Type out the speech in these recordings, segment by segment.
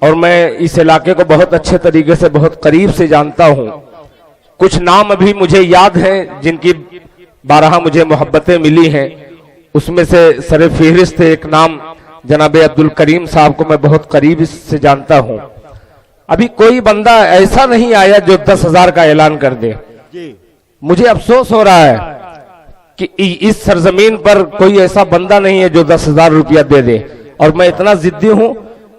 और मैं इस इलाके को बहुत अच्छे तरीके से बहुत करीब से जानता हूं। कुछ नाम अभी मुझे याद हैं जिनकी 12 मुझे मोहब्बतें मिली हैं। उसमें से सरे फहरिस्त एक नाम जनाब अब्दुल करीम साहब को मैं बहुत करीब से जानता हूं। अभी कोई बंदा ऐसा नहीं आया जो 10,000 का ऐलान कर दे। मुझे अफसोस हो रहा है कि इस सरजमीन पर कोई ऐसा बंदा नहीं है जो 10,000 रुपया दे दे। और मैं इतना जिद्दी हूं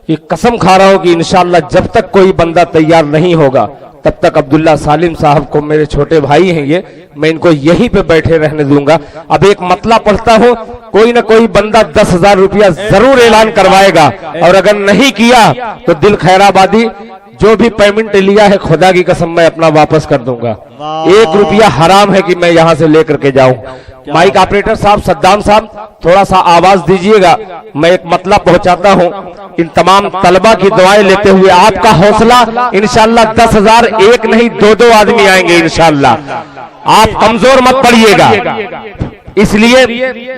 कि कसम खा रहा हूं कि इंशाअल्लाह जब तक कोई बंदा तैयार नहीं होगा तब तक अब्दुल्ला सालिम साहब को, मेरे छोटे भाई हैं ये, मैं इनको यहीं पे बैठे रहने दूंगा। अब एक मतला पढ़ता हूं, कोई ना कोई बंदा 10,000 रुपया जरूर ऐलान करवाएगा। और अगर नहीं किया तो दिल खैराबादी जो भी पेमेंट लिया है खुदा की कसम मैं अपना वापस कर दूंगा। 1 रुपया हराम है कि मैं यहां से लेकर के जाऊं। माइक ऑपरेटर साहब, सद्दाम साहब, थोड़ा सा आवाज दीजिएगा। मैं एक मतलब पहुंचाता हूं। इन तमाम तलबा की दुआएं लेते हुए आपका हौसला इंशाअल्लाह 10,000 एक नहीं 2-2 आदमी आएंगे इंशाअल्लाह। आप कमजोर मत पड़िएगा। इसलिए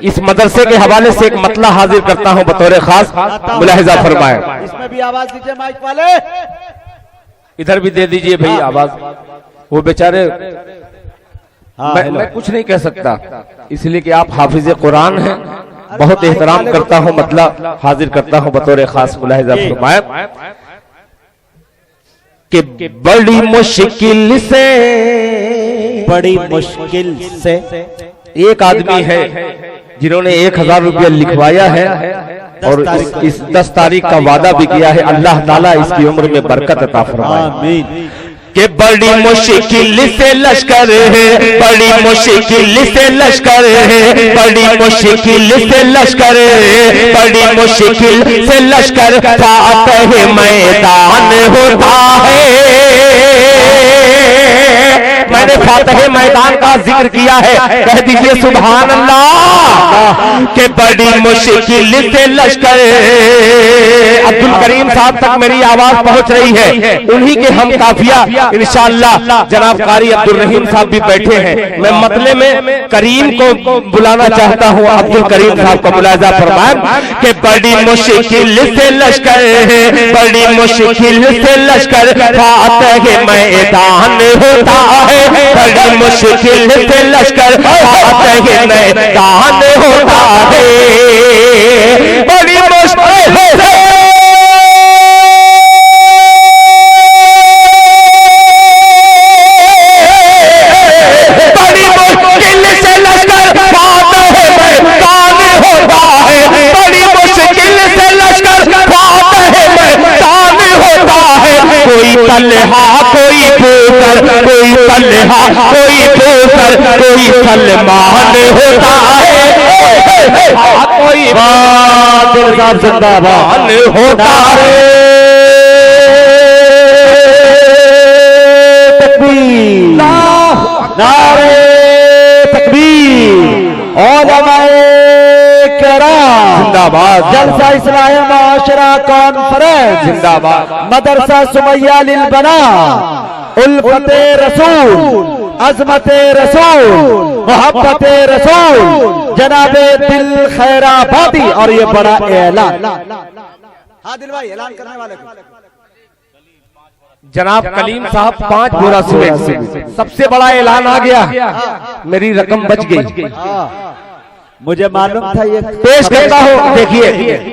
इस मदरसे के हवाले से एक मतला हाजिर करता हूं बतौर खास, मुलाहिजा फरमाए। इसमें भी आवाज दीजिए माइक वाले, इधर भी दे दीजिए भाई आवाज। वो बेचारे मैं कुछ नहीं कह सकता इसलिए कि आप हाफिज कुरान हैं। बहुत एहतराम करता हूं, मतलब हाजिर करता हूं बतौर खास, मुलाहिजा फरमाए कि बड़ी मुश्किल से एक आदमी है जिन्होंने 1,000 रुपया लिखवाया है और इस 10 तारीख का वादा भी किया है। अल्लाह ताला इसकी उम्र में बरकत अता फरमाए। कि बड़ी मुश्किल से लश्कर है, बड़ी मुश्किल से लश्कर है, बड़ी मुश्किल से लश्कर है, बड़ी मुश्किल से लश्कर फातह मैदान होता है। मैंने फातह मैदान का जिक्र किया है, कह दीजिए सुभान अल्लाह। कि बड़ी मुश्किल से लश्कर, अब्दुल करीम साहब तक मेरी आवाज पहुंच रही है, उन्हीं के हम काफिया इंशाअल्लाह जनाब कारी अब्दुल रहीम साहब भी बैठे हैं। मैं मतले में करीम को बुलाना चाहता हूं, अब्दुल करीम साहब को मुलाहिजा फरमाएं कि बड़ी मुश्किल से लश्कर है, बड़ी मुश्किल से लश्कर फातह मैदान होता है। बड़ी मुश्किल से लश्कर फातह मैदान होता है। बड़ी मुश्किल से तलहा कोई भूकर, कोई तलहा कोई भूकर, कोई सलमान होता है। कोई दिल साहब जिंदाबाद होता है। तकबीर, नारे तकबीर, उलमाए किराम जिंदाबाद, जलसा इस्लाह माशरा कॉन्फ्रेंस जिंदाबाद, मदरसा सुमैया लिल बना, उल्फते रसूल, अजमते रसूल, मोहब्बते रसूल, जनाबे दिल खैराबादी। और ये बड़ा ऐलान, हाँ दिल भाई ऐलान करने वाले जनाब कलीम साहब 5 बोरा सीमेंट से सबसे बड़ा ऐलान आ गया। मेरी रकम बच गई, मुझे मालूम था। ये पेश करता हूँ। देखिए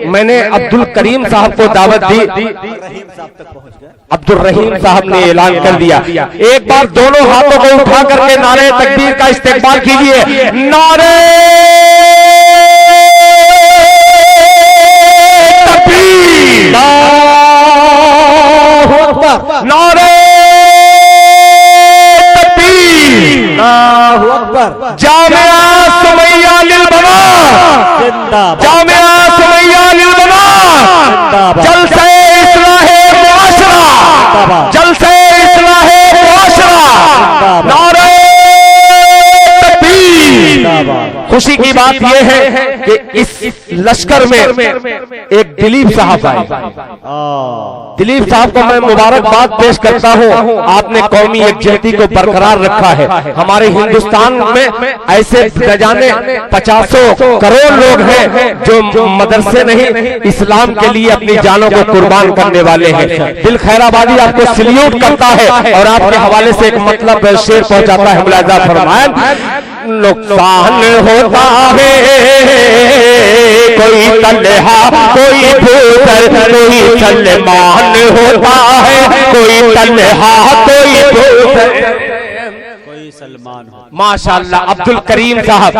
मैंने अब्दुल करीम साहब को दावत दी, अब्दुल रहीम साहब ने ऐलान कर दिया। एक बार दोनों हाथों को उठा करके नारे तकबीर का इस्तेमाल कीजिए। नारे तकबीर, नारे तकबीर, अल्लाहु अकबर। जामिया सुमैया लिल बना जिंदाबाद, जामिया सुमैया लिल बना जिंदाबाद, जलसे इस्लाहे मुआशरा, जलसे इस्लाहे मुआशरा, नारे तकबीर, खुशी की बात यह है कि इस लश्कर में एक दिलीप साहब आए। दिलीप साहब को मैं मुबारकबाद पेश करता हूं। आपने कौमी एकजुटता को बरकरार रखा है। हमारे हिंदुस्तान में ऐसे न जाने 50 करोड़ लोग हैं जो मदरसे नहीं इस्लाम के लिए अपनी जानों को कुर्बान करने वाले हैं। दिल खैराबादी आपको सल्यूट करता है और आपके हवाले से एक मतलब शेर पहुंचाता है। मुलाजा फरमाया, नुकसान होता है कोई तन्हा कोई भूतर, कोई सलमान होता है कोई तन्हा कोई भूतर, सलमान। माशाअल्लाह अब्दुल करीम साहब,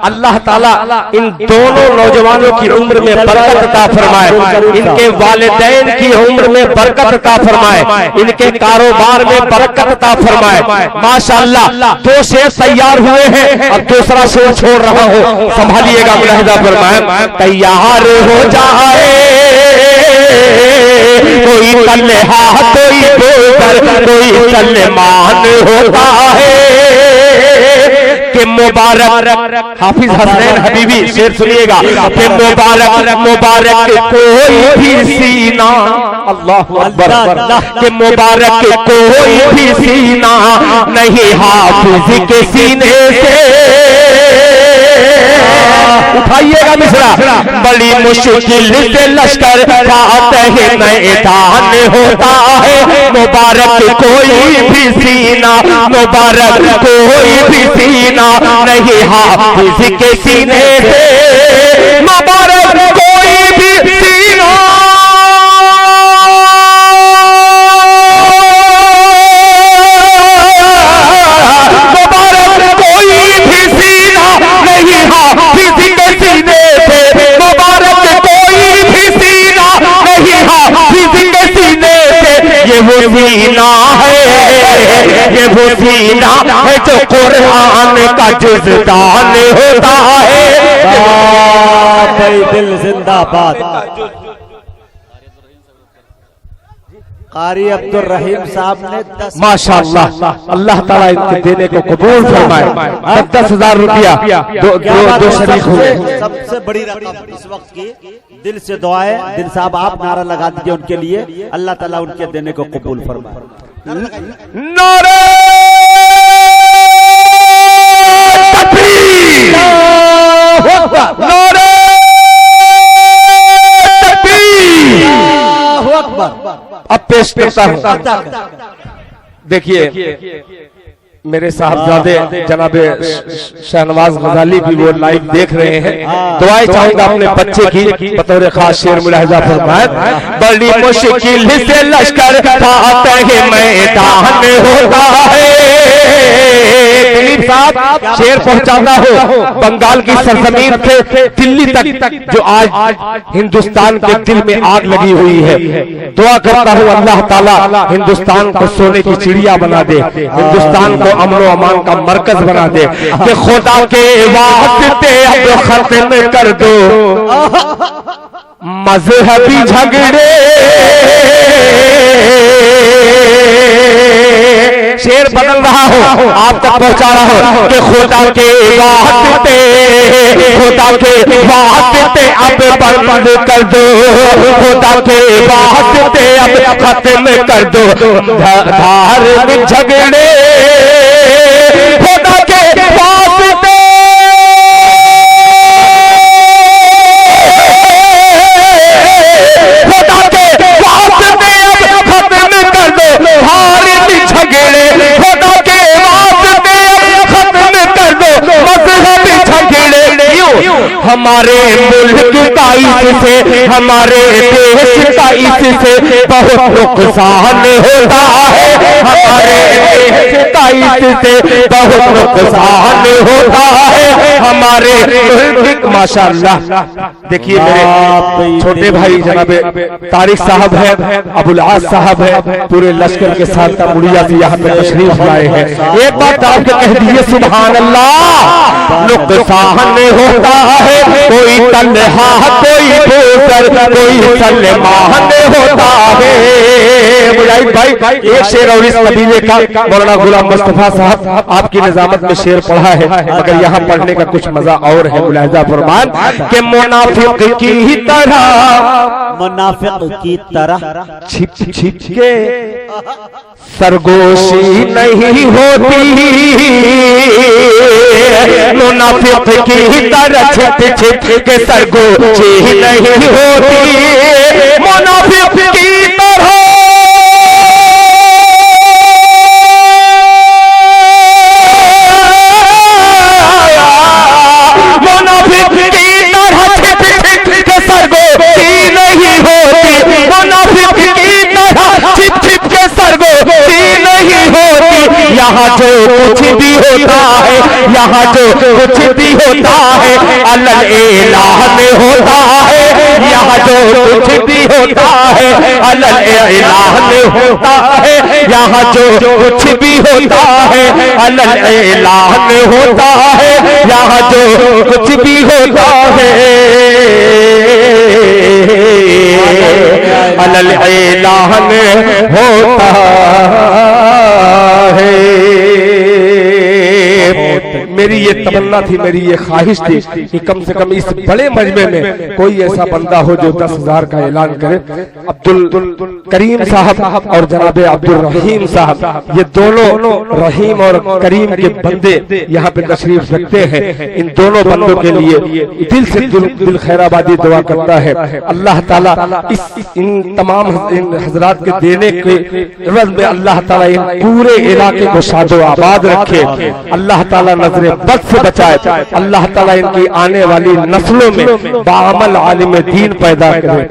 अल्लाह ताला इन दोनों नौजवानों की उम्र में बरकत अता फरमाए, इनके वालिदैन की उम्र में बरकत अता फरमाए, इनके कारोबार में बरकत अता फरमाए। माशाअल्लाह 2 शेर तैयार हुए हैं, अब दूसरा शेर छोड़ रहा हूं, संभालिएगा। मुलाहिजा फरमाए, तैयार हो जाए कोई तन्हा कोई भूतर, कोई सलमान होता है कि मुबारक हाफिज हसनैन हबीबी शेर सुनिएगा कि मुबारक कोई भी सीना, अल्लाह अकबर, कि मुबारक कोई भी सीना नहीं हाफिज के सीने से। उठाइएगा मिश्रा, बड़ी मुश्किल से लश्कर फातह मैदान होता है। मुबारक कोई भी सीना, मुबारक कोई भी सीना नहीं हाफिज के सीने से। मुबारक कोई भी सीना, मुबारक कोई भी सीना नहीं हाफिज के सीने से। मुबारक कोई भी सीना नहीं हाफिज के सीने से। ये वो सीना है, ये वो सीना है जो कुरान का जुज़दान होता है। दिल जिंदाबाद। कारी अब्दुल रहीम साहब ने 10 माशाअल्लाह, अल्लाह ताला इनके देने को कबूल फरमाए। 10,000 रुपया दो शरीक हुए। सबसे बड़ी रकम इस वक्त की। दिल से दुआएं, दिल साहब आप नारा लगा दीजिए उनके लिए, अल्लाह ताला उनके देने को कबूल फरमाए। नारे तकबीर, नारे तकबीर, अल्लाहु अकबर। अब पेश करता हूं। देखिए मेरे साहबजादे जनाबे शहनवाज गजाली भी वो लाइव देख रहे हैं। दुआएं चाहूंगा अपने बच्चे की बतौर खास शेर मुलाहिजा फरमाए, बड़ी मुश्किल से लश्कर फातह मैदान होता है। दिलीप साहब शेर पहुंचाता हो बंगाल की सरजमीन से दिल्ली तक, जो आज हिंदुस्तान के दिल में आग लगी हुई है। दुआ करता हूं अल्लाह ताला हिंदुस्तान को सोने की चिड़िया बना दे, हिंदुस्तान को अमन व अमान का मरकज बना दे। कि खुदा के वास्ते अब खत्म कर दो मजहबी झगड़े। शेर बदल रहा हो, आप तक पहुंचा रहा हो कि खुदा के वास्ते, खुदा के वास्ते अब बंद कर दो, खुदा के वास्ते अब खत्म कर दो धार्मिक झगड़े। खुदा के वास्ते खुदा के वास्ते अब खत्म कर दो धार्मिक झगड़े। खुदा के वास्ते अब खत्म कर दो मजहबी झगड़े। हमारे मुल्क का इससे, हमारे देश का इससे बहुत नुकसान होता है। हमारे देश का इससे बहुत नुकसान होता है। हमारे मुल्क, माशाअल्लाह। देखिए मेरे छोटे भाई जनाबे तारिक साहब है, अबुल आस साहब है, पूरे लश्कर के साथ मुड़िया से यहाँ पे तशरीफ लाए हैं। एक बात आपको कह दीजिए सुभान अल्लाह। नुकसान होता है कोई तन्हा कोई बूसर कोई सलमान होता है। मुजाहिद भाई एक शेर और इस कबीले का मौलाना गुलाम मुस्तफा साहब आपकी निजामत में शेर पढ़ा है, मगर यहाँ पढ़ने का कुछ मजा और है। मुलाहिजा फरमान कि मुनाफिक की तरह, मुनाफिक की तरह छिप छिप के सरगोशी नहीं होती, मुनाफिक की तरह छिप छिप के सरगोशी नहीं होती, मुनाफिक की तरह यहाँ जो कुछ भी होता है, यहाँ जो कुछ भी होता है अल्लाह इलाह में होता है, यहाँ जो कुछ भी होता है अल्लाह इलाह में होता है, यहाँ जो कुछ भी होता है अल्लाह इलाह में होता है, यहाँ जो कुछ भी होता है अल्लाह इलाह में होता है। मेरी ये तमन्ना थी, मेरी ये ख्वाहिश थी कि कम से कम इस बड़े मजमे में कोई ऐसा बंदा हो जो 10,000 का ऐलान करे। अब्दुल करीम साहब और जनाब अब्दुल रहीम साहब, ये दोनों रहीम और करीम के बंदे यहाँ पे तशरीफ रखते हैं। इन दोनों बंदों के लिए दिल से दिल खैराबादी दुआ करता है। अल्लाह ताला इन तमाम इन हजरात के देने के एवज में अल्लाह ताला इन पूरे इलाके को शादो आबाद रखे, अल्लाह ताला नजरे बद से बचाए, अल्लाह ताला इनकी आने वाली नस्लों में बाअमल आलिम दीन पैदा करे।